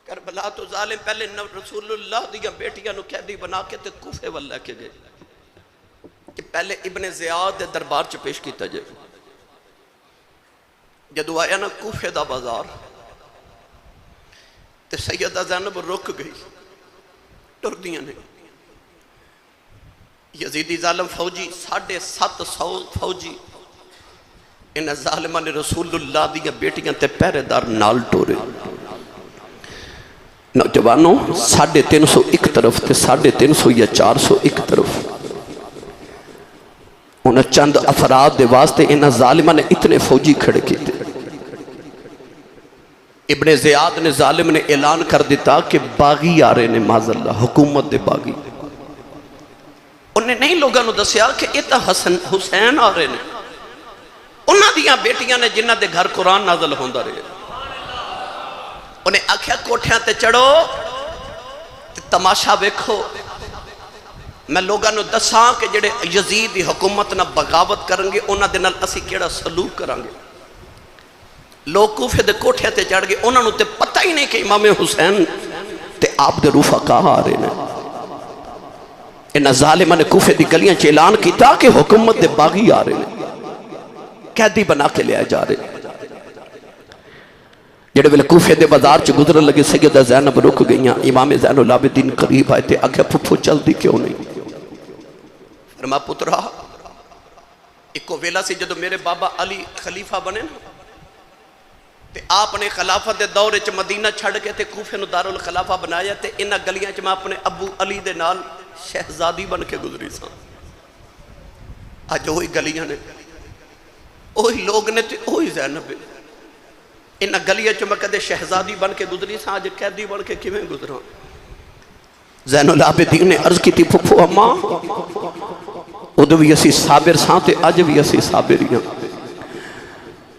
کربلا تو ظالم پہلے رسول اللہ دیا بیٹیاں نو قیدی بنا کے تے کوفے وال لے کے گئے کہ پہلے ابن زیاد دے دربار چ پیش کیتا جائے، جدو آیا نا کوفے دا بازار تے سیدہ زینب رک گئی، ٹر دیاں نے، یزیدی ظالم فوجی 750 فوجی انہیں ظالمہ نے رسول اللہ دیا بیٹیاں تے پہرے دار نال ٹورے، نوجوانوں 350 ایک طرف تے 350 یا 400 ایک طرف، انہیں چند افراد دے واسطے انہیں ظالمہ نے اتنے فوجی کھڑے کی تھے، ابن زیاد نے ظالم نے اعلان کر دیتا کہ باغی آ رہے نے، معاذ اللہ حکومت دے باغی، انہیں نہیں لوگاں نو دسیا کہ یہ تا حسین آ رہے نے، انہاں دیاں بیٹیاں نے جنہ دے گھر قرآن نازل ہوندہ رہے، انہیں آکھیا کوٹھیاں تے چڑھو تے تماشا ویکھو، میں لوگاں نو دساں کہ جڑے یزید دی حکومت نہ بغاوت کرنگے انہاں دے نال اسی کیڑا سلوک کرانگے، لوگ کوفے دے کوٹھے تے چڑھ گئے، انہاں نو تے پتہ ہی نہیں کہ امام حسین تے آپ دے رفقا آ رہے ہیں. انہاں ظالماں نے کوفے دی گلیاں چ اعلان کیتا کہ حکومت دے باغی آ رہے ہیں, قیدی بنا کے لے جا رہے ہیں. جڑے ویلے کوفے دے بازار چ گزرن لگے سیدہ زینب رک گئیاں. امام زین العابدین قریب آئے تے آکھیا پھپھو چلدی کیوں نہیں؟ فرما پترا ایک ویلا سی جدو میرے بابا علی خلیفہ بنے نا تے آپ نے خلافت دے دور چ مدینہ چھڑ کے تے کوفے نو دارالخلافہ بنایا تے انہاں گلیاں چ میں اپنے ابو علی دے نال شہزادی بن کے گزری سا. اج وہی گلیاں نے, وہی لوگ نے تے وہی زینب. انہاں گلیاں چ میں کدے شہزادی بن کے گزری سا, اج قیدی بن کے کیویں گزراں؟ زین العابدین نے عرض کی تھی پھپھو اماں ادو بھی اسی صابر ساں تے اج بھی اسی صابر ہاں.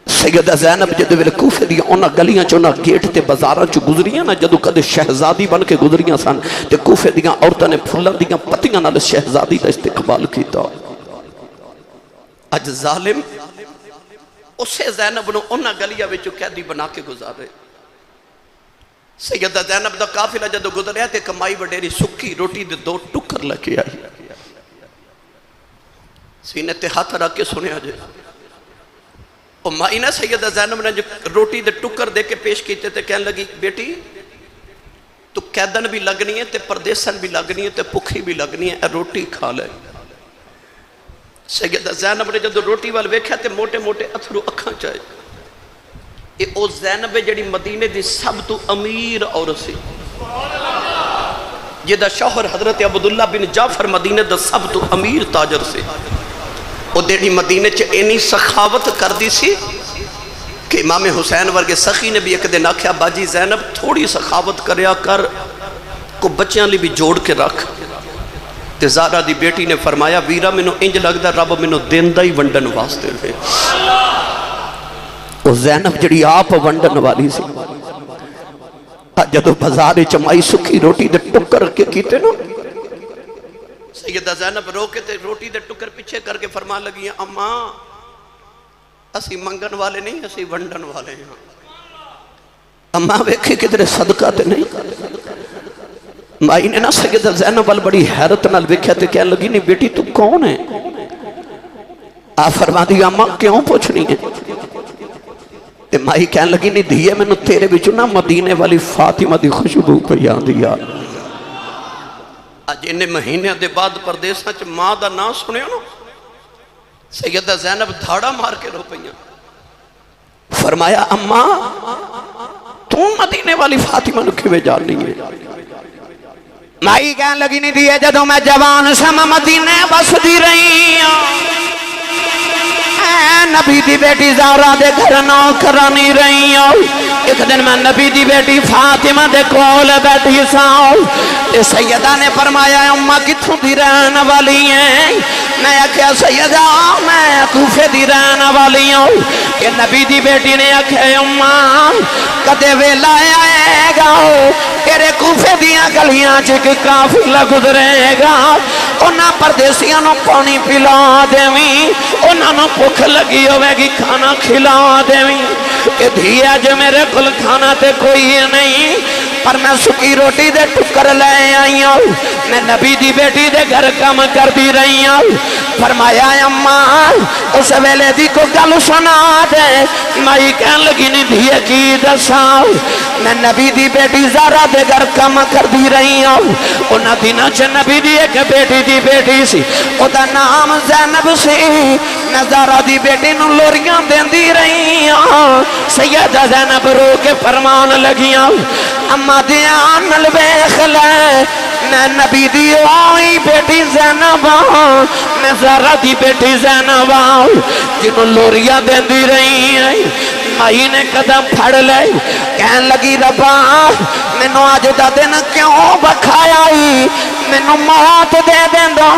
سیدہ زینب جدو ویلے کوفے دیاں انہاں گلیاں چ انہاں گیٹ تے بازاراں چ گزریاں نا, جدو کدے شہزادی بن کے گزریاں سن تے کوفے دیاں عورتاں نے پھلاں دیاں پتیاں نال شہزادی دا استقبال کیتا. اج ظالم اسے زینب نو انہاں گلیاں وچ قیدی بنا کے گزارے. سیدہ زینب دا قافلہ جدو گزریا تے کمائی وڈیری سکی روٹی دے 2 ٹکر لگے آئی. سینے تے ہاتھ رکھ کے سنیا جے مائی نے سیدہ زینب نے جو روٹی دے ٹکر دے کے پیش کیتے تے کہنے لگی بیٹی تو قیدن بھی لگنی ہے تے پردیسن بھی لگنی ہے تے پکھی بھی لگنی ہے, روٹی کھا لے. سیدہ زینب نے جدو روٹی وال ویکھیا تے موٹے موٹے اتھرو اکھاں چائے. اے او زینب جڑی مدینے دی سب تو امیر عورت سی, جدا شوہر حضرت عبداللہ بن جعفر مدینے دا سب تو امیر تاجر سی. وہ دیڑی مدینے چ اینی سخاوت کر دی سی کہ امام حسین ورگے سخی نے بھی ایک دن آکھیا باجی زینب تھوڑی سخاوت کریا کر, کو بچیاں لی بھی جوڑ کے رکھ. تے زارا دی بیٹی نے فرمایا ویرا مینوں انج لگدا رب مینوں دیندا ہی ونڈن واسطے ہے. وہ زینب جڑی آپ ونڈن والی سی, جدو بازار چمائی سکی روٹی دے ٹکر کے کیتے نا, سیدہ زینب رو کے تے روٹی دے ٹکر پیچھے کر کے فرمان لگی ہیں اماں اسی منگن والے نہیں اسی ونڈن والے ہیں. اماں ویکھے کدھر صدقہ تے نہیں. مائی نے نا سیدہ زینب وال بڑی حیرت نال ویکھیا تے کہنے لگی نہیں بیٹی تو کون ہے؟ آپ فرما دی اماں کیوں پوچھنی ہے؟ تے مائی کہنے لگی نہیں دھیے میں نے تیرے بچو نا مدینے والی فاطمہ دی خوشبو پیان دیا. اج انہیں مہینے دے بعد پردیساں چ ماں دا نام سنیا نا, سیدہ زینب دھاڑا مار کے رو پئیاں. فرمایا اماں تو مدینے والی فاطمہ نو کیویں جاننی ہے؟ مائی کہنے لگی نہیں دیئے جدو میں جوان سم مدینے بس دی رہی ہوں, نبی دی بیٹی زہرا دے گھر نوکرانی رہی ہوں. ایک دن میں نبی دی بیٹی فاطمہ دے کول بیٹھی ساؤں. سیدہ نے فرمایا اماں کتھوں دی رہن والی ہیں؟ میں کہا سیدہ میں کوفے دی رہن والی ہوں. کہ نبی دی بیٹی نے کہا اماں کدے ویلا آئے گا تیرے کوفے دیاں گلیاں چک قافلہ گزرے گا, انہاں پردیسیاں نو پانی پلا دیویں, انہاں نو بھوک لگی ہوئے گی کھانا کھلا دیویں. کہ دھیا جو میرے کل کھانا تے کوئی نہیں پر میں سکی روٹی دے ٹکر لے آئی ہوں, میں نبی دی بیٹی دے گھر کام کر دی رہی ہوں. فرمایا اماں اس ویلے دی کو گل سنا دے. مائی کہن لگی نہیں دھیے کی دساؤ, میں نبی دی بیٹی زہرا دے گھر کام کر دی رہی ہوں. انہاں دنوں چ نبی دی ایک بیٹی دی بیٹی سی, او دا نام زینب سی. میں زہرا دی بیٹی نو لوریاں دیندی رہی ہوں. سیدہ زینب رو کے فرمان لگیاں اماں دیان نال ویکھ لے میں نبی دی آئی بیٹی زینب ہوں, میں زہرا دی بیٹی زینب ہوں جنہوں لوریاں دیندی رہی ہیں. مائی نے قدم پھڑ لے کہن لگی ربا مینوں اج دا دن کیوں بکھایا ہی؟ مینوں موت دے دیندو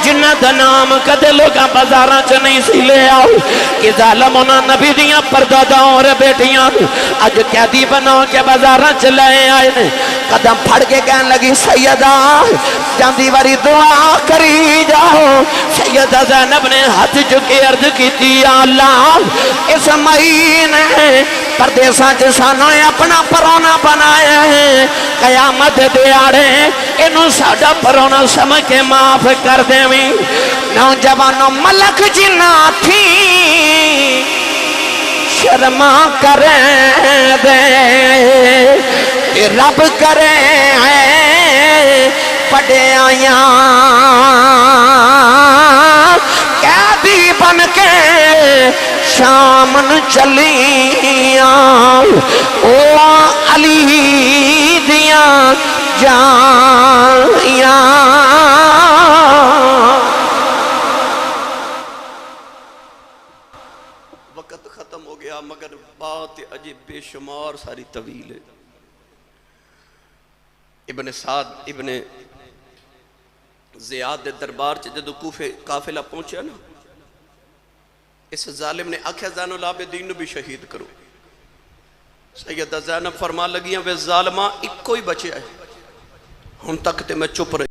جنہ دا نام کدے لوگاں بازاراں چ نہیں سی لے آؤ کہ ظالم انہاں نبی دیاں پرداداں اور بیٹیاں اج قیدی بنا کے بازاراں چ لے آئے نے قدم پھڑ کے کہن لگی سیدہ جاندی واری دعا کری جاؤ سیدہ زینب نے ہاتھ چکے عرض کی یا اللہ اس مہینے پردیساں چ سانو اپنا پرونا بنایا ہے قیامت دیاڑے انہوں ساڈا پرونا سمجھ کے معاف کر دیویں نوجوانوں ملک جنہ تھی شرما کریں دے رب کریں پڑے آیاں قیدی بن کے شامن چلیاں او علی دیاں جائیاں وقت ختم ہو گیا مگر بات عجیب بے شمار ساری طویل ہے ابن سعد ابن زیاد دے دربار چ جدو کوفے قافلہ پہنچیا نا اس ظالم نے آکھیا زین العابدین نو بھی شہید کرو سیدہ زینب فرما لگیاں وے ظالمہ ایک کوئی بچے آئے ہن تک تے میں چپ رہی